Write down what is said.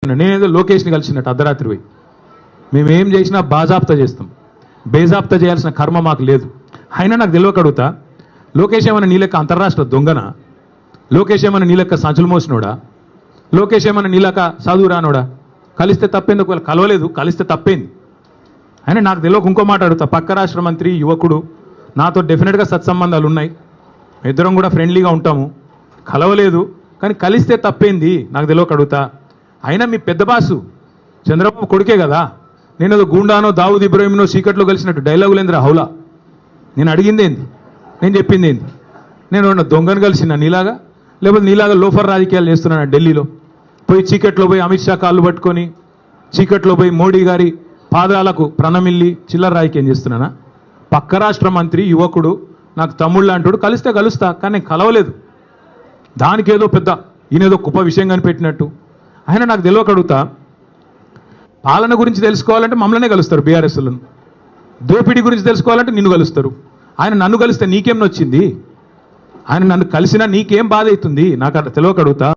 నేనేదో లోకేష్ని కలిసినట్టు అర్ధరాత్రి పోయి మేమేం చేసినా బాజాప్తా చేస్తాం, బేజాప్తా చేయాల్సిన కర్మ మాకు లేదు. అయినా నాకు తెలియక అడుగుతా, లోకేష్ ఏమన్నా నీ లెక్క అంతర్రాష్ట్ర దొంగనా? లోకేష్ ఏమన్నా నీ లెక్క సంచులు మోసినోడా? లోకేష్ ఏమన్నా నీ లెక్క చదువు రానోడా? కలిస్తే తప్పేందుకు? ఒకవేళ కలవలేదు, కలిస్తే తప్పేంది? అయినా నాకు తెలియక ఇంకో మాట అడుగుతా, పక్క రాష్ట్ర మంత్రి యువకుడు, నాతో డెఫినెట్గా సత్సంబంధాలు ఉన్నాయి, ఇద్దరం కూడా ఫ్రెండ్లీగా ఉంటాము, కలవలేదు కానీ కలిస్తే తప్పేంది? నాకు తెలియక అడుగుతా. అయినా మీ పెద్ద బాసు చంద్రబాబు కొడుకే కదా, నేను ఏదో గూండానో దావుద్ ఇబ్రాహింనో చీకట్లో కలిసినట్టు డైలాగులేంద్ర హౌలా. నేను అడిగింది ఏంది, నేను చెప్పింది ఏంది? నేను ఉన్న దొంగను కలిసిన నీలాగా, లేకపోతే నీలాగా లోఫర్ రాజకీయాలు చేస్తున్నాను ఢిల్లీలో పోయి, చీకట్లో పోయి అమిత్ షా కాళ్ళు పట్టుకొని, చీకట్లో పోయి మోడీ గారి పాదాలకు ప్రణమిల్లి చిల్లర రాజకీయం చేస్తున్నానా? పక్క రాష్ట్ర మంత్రి యువకుడు, నాకు తమ్ముళ్ళు అంటాడు, కలిస్తే కలుస్తా, కానీ నేను కలవలేదు. దానికి ఏదో పెద్ద ఈయనేదో గొప్ప విషయం కనిపెట్టినట్టు. ఆయన నాకు తెలియక అడుగుతా, పాలన గురించి తెలుసుకోవాలంటే మమ్మల్నే కలుస్తారు బీఆర్ఎస్లను, దోపిడీ గురించి తెలుసుకోవాలంటే నిన్ను కలుస్తారు. ఆయన నన్ను కలిస్తే నీకేం నొచ్చింది? ఆయన నన్ను కలిసినా నీకేం బాధ అవుతుంది? నాకు తెలియక అడుగుతా.